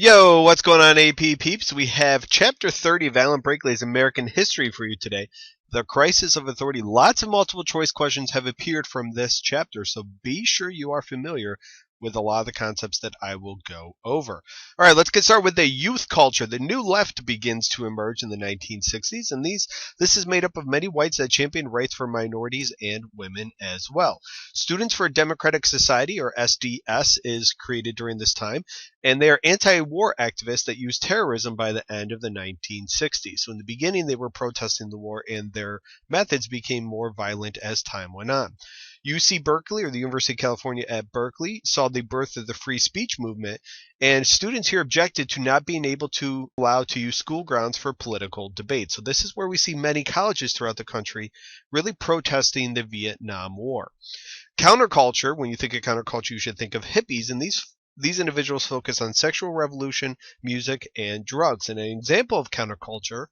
Yo, what's going on, AP peeps? We have Chapter 30 of Alan Brinkley's American History for you today. The Crisis of Authority. Lots of multiple choice questions have appeared from this chapter, so be sure you are familiar with a lot of the concepts that I will go over. All right, let's get started with the youth culture. The new left begins to emerge in the 1960s, and this is made up of many whites that champion rights for minorities and women as well. Students for a Democratic Society, or SDS, is created during this time, and they are anti-war activists that use terrorism by the end of the 1960s. So in the beginning, they were protesting the war, and their methods became more violent as time went on. UC Berkeley, or the University of California at Berkeley, saw the birth of the free speech movement, and students here objected to not being able to allow to use school grounds for political debate. So this is where we see many colleges throughout the country really protesting the Vietnam War. Counterculture, when you think of counterculture, you should think of hippies, and these individuals focus on sexual revolution, music, and drugs. And an example of counterculture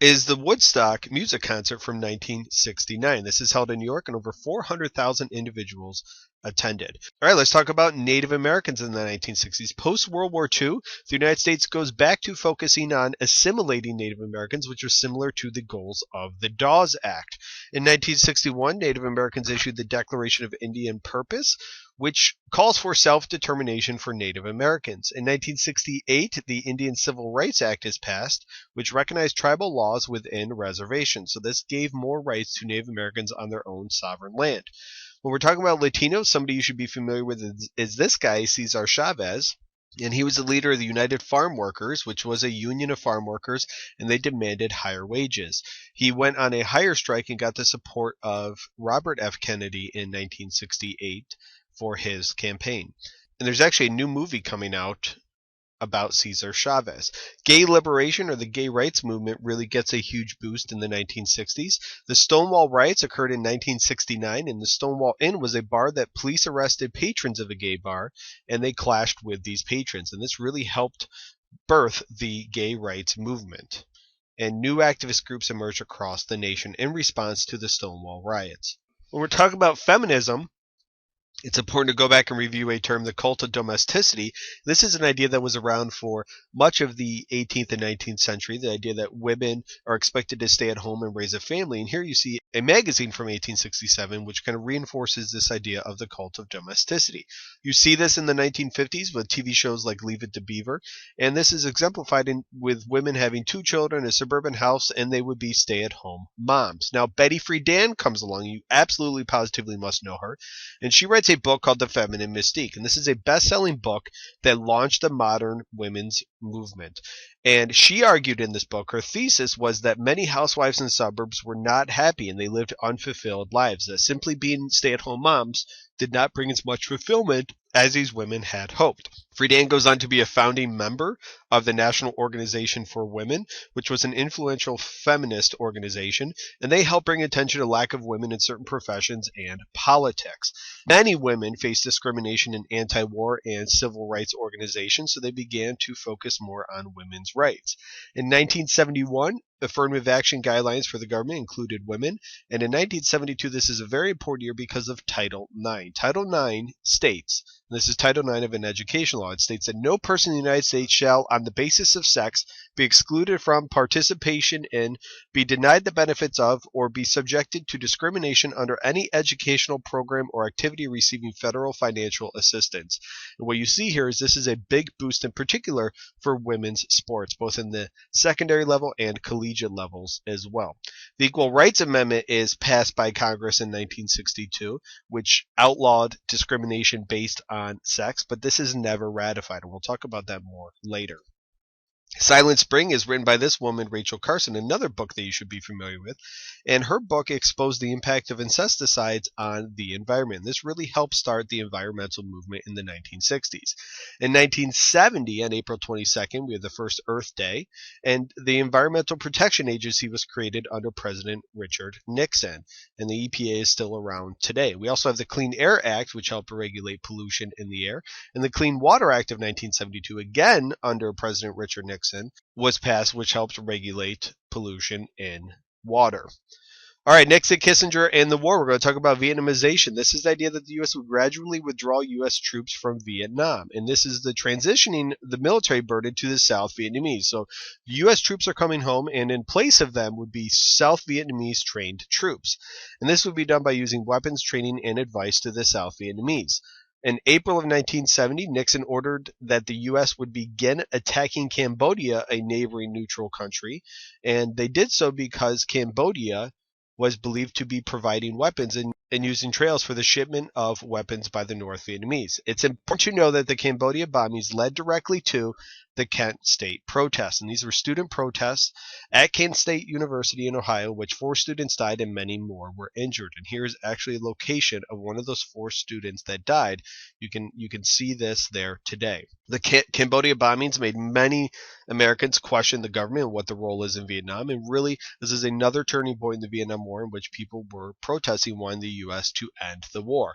is the Woodstock music concert from 1969. This is held in New York, and over 400,000 individuals attended. All right, let's talk about Native Americans in the 1960s. Post-World War II, the United States goes back to focusing on assimilating Native Americans, which was similar to the goals of the Dawes Act. In 1961, Native Americans issued the Declaration of Indian Purpose, which calls for self-determination for Native Americans. In 1968, the Indian Civil Rights Act is passed, which recognized tribal laws within reservations. So this gave more rights to Native Americans on their own sovereign land. When we're talking about Latinos, somebody you should be familiar with is this guy, Cesar Chavez. And he was the leader of the United Farm Workers, which was a union of farm workers, and they demanded higher wages. He went on a higher strike and got the support of Robert F. Kennedy in 1968 for his campaign. And there's actually a new movie coming out about Cesar Chavez. Gay liberation, or the gay rights movement, really gets a huge boost in the 1960s. The Stonewall riots occurred in 1969, and the Stonewall Inn was a bar that police arrested patrons of a gay bar, and they clashed with these patrons. And this really helped birth the gay rights movement. And new activist groups emerged across the nation in response to the Stonewall riots. When we're talking about feminism, it's important to go back and review a term, the cult of domesticity. This is an idea that was around for much of the 18th and 19th century, the idea that women are expected to stay at home and raise a family. And here you see a magazine from 1867, which kind of reinforces this idea of the cult of domesticity. You see this in the 1950s with TV shows like Leave It to Beaver, and this is exemplified with women having 2 children, a suburban house, and they would be stay-at-home moms. Now, Betty Friedan comes along. You absolutely positively must know her, and she writes a book called The Feminine Mystique, and this is a best-selling book that launched the modern women's movement. And she argued in this book, her thesis was that many housewives in suburbs were not happy and they lived unfulfilled lives, that simply being stay-at-home moms did not bring as much fulfillment as these women had hoped. Friedan goes on to be a founding member of the National Organization for Women, which was an influential feminist organization, and they helped bring attention to lack of women in certain professions and politics. Many women faced discrimination in anti-war and civil rights organizations, so they began to focus more on women's rights. In 1971, affirmative action guidelines for the government included women, and in 1972, this is a very important year because of Title IX. Title IX states, and this is Title IX of an education law, it states that no person in the United States shall, on the basis of sex, be excluded from participation in, be denied the benefits of, or be subjected to discrimination under any educational program or activity receiving federal financial assistance. And what you see here is this is a big boost in particular for women's sports, both in the secondary level and collegiate levels as well. The Equal Rights Amendment is passed by Congress in 1962, which outlawed discrimination based on sex, but this is never ratified, and we'll talk about that more later. Silent Spring is written by this woman, Rachel-Carson, another book that you should be familiar with, and her book exposed the impact of incesticides on the environment. This really helped start the environmental movement in the 1960s. In 1970, on April 22nd, we had the first Earth Day, and the Environmental Protection Agency was created under President Richard Nixon, and the EPA is still around today. We also have the Clean Air Act, which helped regulate pollution in the air, and the Clean Water Act of 1972, again under President Richard Nixon, was passed, which helped regulate pollution in water. All right, Nixon, Kissinger, and the war. We're going to talk about Vietnamization. This is the idea that the U.S. would gradually withdraw U.S. troops from Vietnam. And this is the transitioning the military burden to the South Vietnamese. So U.S. troops are coming home, and in place of them would be South Vietnamese trained troops. And this would be done by using weapons, training, and advice to the South Vietnamese. In April of 1970, Nixon ordered that the U.S. would begin attacking Cambodia, a neighboring neutral country. And they did so because Cambodia was believed to be providing weapons and using trails for the shipment of weapons by the North Vietnamese. It's important to know that the Cambodia bombings led directly to the Kent State protests, and these were student protests at Kent State University in Ohio, which 4 students died and many more were injured. And here's actually a location of one of those 4 students that died. You can see this there today. The Cambodia bombings made many Americans question the government and what the role is in Vietnam, and really this is another turning point in the Vietnam War in which people were protesting wanting the U.S. to end the war.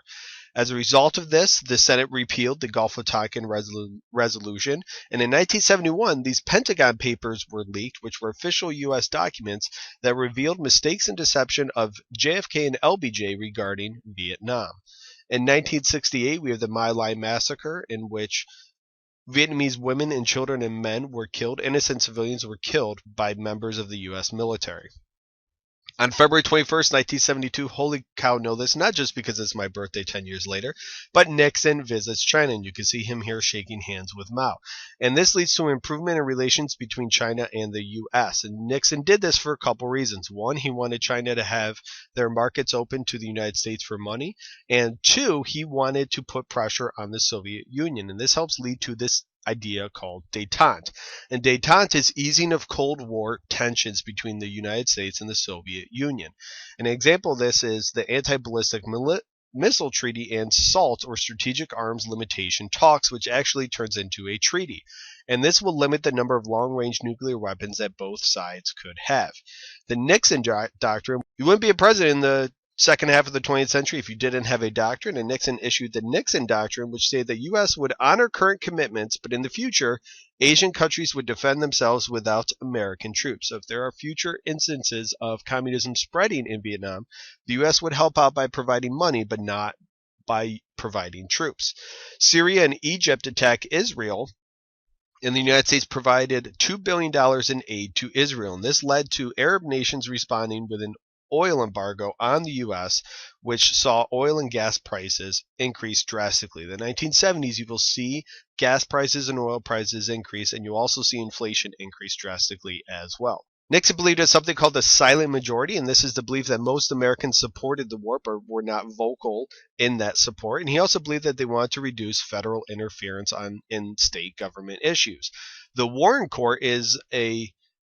As a result of this, the Senate repealed the Gulf of Tonkin resolution, and in 1971, these Pentagon papers were leaked, which were official U.S. documents that revealed mistakes and deception of JFK and LBJ regarding Vietnam. In 1968, we have the My Lai massacre, in which Vietnamese women and children and men were killed. Innocent civilians were killed by members of the U.S. military. On February 21st, 1972, holy cow, know this, not just because it's my birthday 10 years later, but Nixon visits China, and you can see him here shaking hands with Mao. And this leads to an improvement in relations between China and the U.S. And Nixon did this for a couple reasons. One, he wanted China to have their markets open to the United States for money. And 2, he wanted to put pressure on the Soviet Union. And this helps lead to this idea called détente. And détente is easing of Cold War tensions between the United States and the Soviet Union. An example of this is the anti-ballistic missile treaty and SALT, or strategic arms limitation talks, which actually turns into a treaty. And this will limit the number of long-range nuclear weapons that both sides could have. The Nixon doctrine, you wouldn't be a president in the second half of the 20th century if you didn't have a doctrine, and Nixon issued the Nixon Doctrine, which stated that the U.S. would honor current commitments, but in the future, Asian countries would defend themselves without American troops. So if there are future instances of communism spreading in Vietnam, the U.S. would help out by providing money, but not by providing troops. Syria and Egypt attack Israel, and the United States provided $2 billion in aid to Israel, and this led to Arab nations responding with an oil embargo on the U.S., which saw oil and gas prices increase drastically. In the 1970s, you will see gas prices and oil prices increase, and you'll also see inflation increase drastically as well. Nixon believed in something called the silent majority, and this is the belief that most Americans supported the war but were not vocal in that support. And he also believed that they wanted to reduce federal interference in state government issues. The Warren Court is a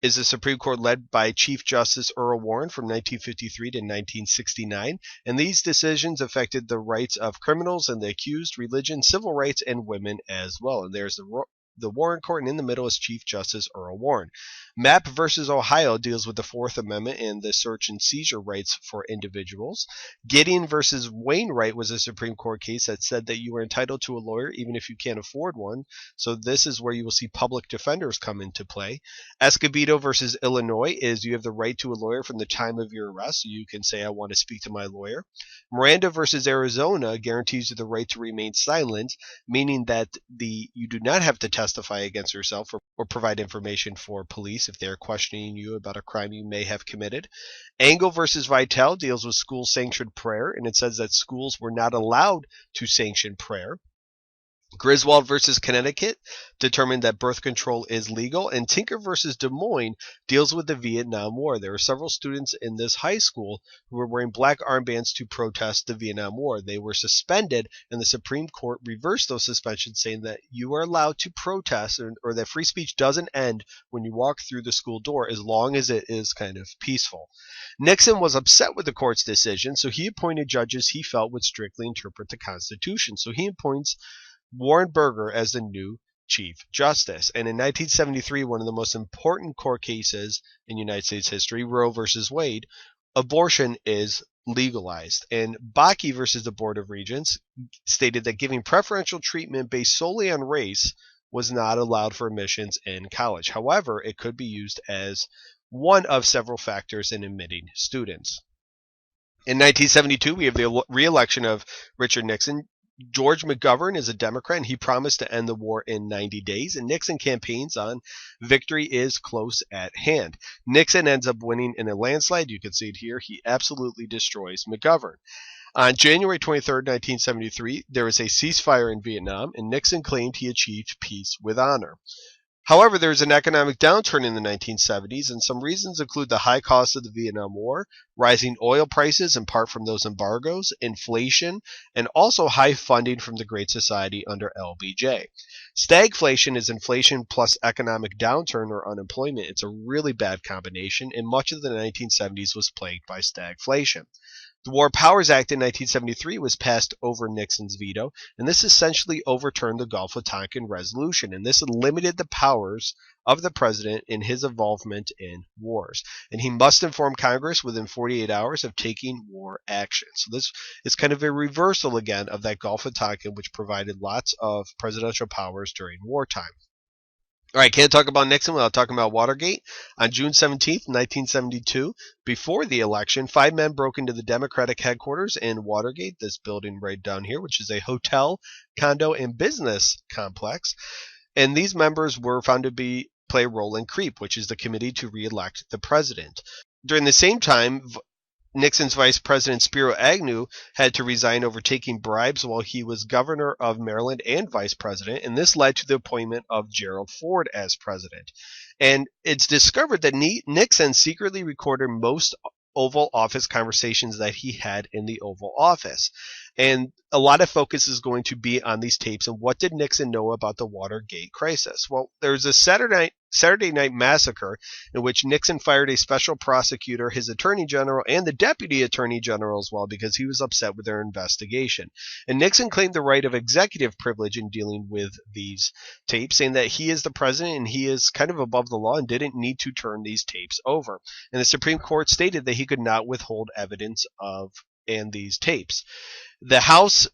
Supreme Court led by Chief Justice Earl Warren from 1953 to 1969, and these decisions affected the rights of criminals and the accused, religion, civil rights, and women as well. And there's the Warren Court, and in the middle is Chief Justice Earl Warren. Mapp versus Ohio deals with the Fourth Amendment and the search and seizure rights for individuals. Gideon versus Wainwright was a Supreme Court case that said that you were entitled to a lawyer even if you can't afford one. So this is where you will see public defenders come into play. Escobedo versus Illinois is you have the right to a lawyer from the time of your arrest. So you can say, I want to speak to my lawyer. Miranda versus Arizona guarantees you the right to remain silent, meaning that you do not have to testify against yourself or provide information for police if they're questioning you about a crime you may have committed. Engel versus Vitale deals with school-sanctioned prayer, and it says that schools were not allowed to sanction prayer. Griswold versus Connecticut determined that birth control is legal, and Tinker versus Des Moines deals with the Vietnam War. There were several students in this high school who were wearing black armbands to protest the Vietnam War. They were suspended, and the Supreme Court reversed those suspensions, saying that you are allowed to protest, or that free speech doesn't end when you walk through the school door as long as it is kind of peaceful. Nixon was upset with the court's decision, so he appointed judges he felt would strictly interpret the Constitution. So he appoints Warren Burger as the new Chief Justice. And in 1973, one of the most important court cases in United States history, Roe versus Wade, abortion is legalized. And Bakke versus the Board of Regents stated that giving preferential treatment based solely on race was not allowed for admissions in college. However, it could be used as one of several factors in admitting students. In 1972, we have the reelection of Richard Nixon. George McGovern is a Democrat, and he promised to end the war in 90 days, and Nixon campaigns on victory is close at hand. Nixon ends up winning in a landslide. You can see it here. He absolutely destroys McGovern. On January 23, 1973, there was a ceasefire in Vietnam, and Nixon claimed he achieved peace with honor. However, there was an economic downturn in the 1970s, and some reasons include the high cost of the Vietnam War, rising oil prices in part from those embargoes, inflation, and also high funding from the Great Society under LBJ. Stagflation is inflation plus economic downturn or unemployment. It's a really bad combination, and much of the 1970s was plagued by stagflation. The War Powers Act in 1973 was passed over Nixon's veto, and this essentially overturned the Gulf of Tonkin resolution, and this limited the powers of the president in his involvement in wars. And he must inform Congress within 48 hours of taking war action. So this is kind of a reversal again of that Gulf of Tonkin, which provided lots of presidential powers during wartime. All right, can't talk about Nixon without talking about Watergate. On June 17th, 1972, before the election, 5 men broke into the Democratic headquarters in Watergate, this building right down here, which is a hotel, condo, and business complex. And these members were found to play a role in CREEP, which is the Committee to Re-elect the President. During the same time, Nixon's Vice President Spiro Agnew had to resign over taking bribes while he was governor of Maryland and vice president, and this led to the appointment of Gerald Ford as president. And it's discovered that Nixon secretly recorded most Oval Office conversations that he had in the Oval Office. And a lot of focus is going to be on these tapes and what did Nixon know about the Watergate crisis. Well, there's a Saturday night massacre in which Nixon fired a special prosecutor, his attorney general, and the deputy attorney general as well because he was upset with their investigation. And Nixon claimed the right of executive privilege in dealing with these tapes, saying that he is the president and he is kind of above the law and didn't need to turn these tapes over. And the Supreme Court stated that he could not withhold evidence of these tapes. The House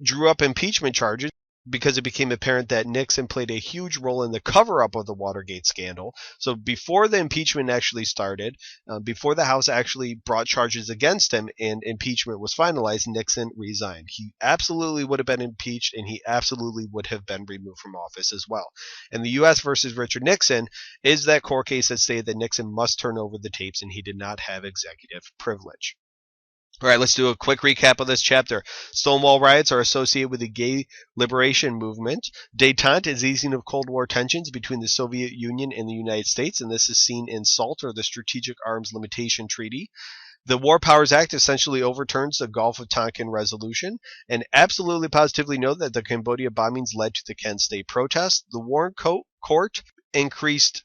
drew up impeachment charges because it became apparent that Nixon played a huge role in the cover-up of the Watergate scandal. So before the impeachment actually started, before the House actually brought charges against him and impeachment was finalized, Nixon resigned. He absolutely would have been impeached, and he absolutely would have been removed from office as well. And the U.S. versus Richard Nixon is that court case that stated that Nixon must turn over the tapes and he did not have executive privilege. All right, let's do a quick recap of this chapter. Stonewall riots are associated with the gay liberation movement. Détente is easing of Cold War tensions between the Soviet Union and the United States, and this is seen in SALT, or the Strategic Arms Limitation Treaty. The War Powers Act essentially overturns the Gulf of Tonkin resolution, and absolutely positively note that the Cambodia bombings led to the Kent State protests. The Warren Court increased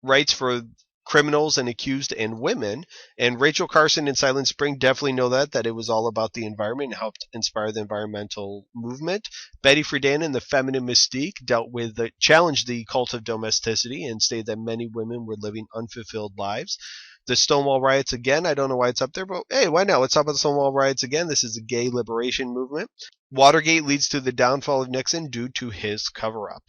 rights for criminals and accused and women, and Rachel Carson and Silent Spring definitely know that it was all about the environment and helped inspire the environmental movement. Betty Friedan and the Feminine Mystique challenged the cult of domesticity and stated that many women were living unfulfilled lives. The Stonewall riots, again, I don't know why it's up there, but hey, why not? Let's talk about the Stonewall riots again. This is a gay liberation movement. Watergate leads to the downfall of Nixon due to his cover-up.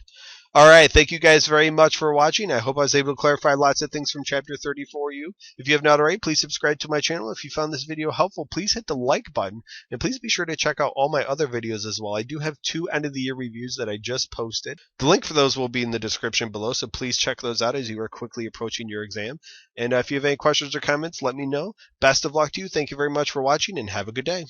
All right, thank you guys very much for watching. I hope I was able to clarify lots of things from Chapter 30 for you. If you have not already, please subscribe to my channel. If you found this video helpful, please hit the like button, and please be sure to check out all my other videos as well. I do have 2 end-of-the-year reviews that I just posted. The link for those will be in the description below, so please check those out as you are quickly approaching your exam. And if you have any questions or comments, let me know. Best of luck to you. Thank you very much for watching, and have a good day.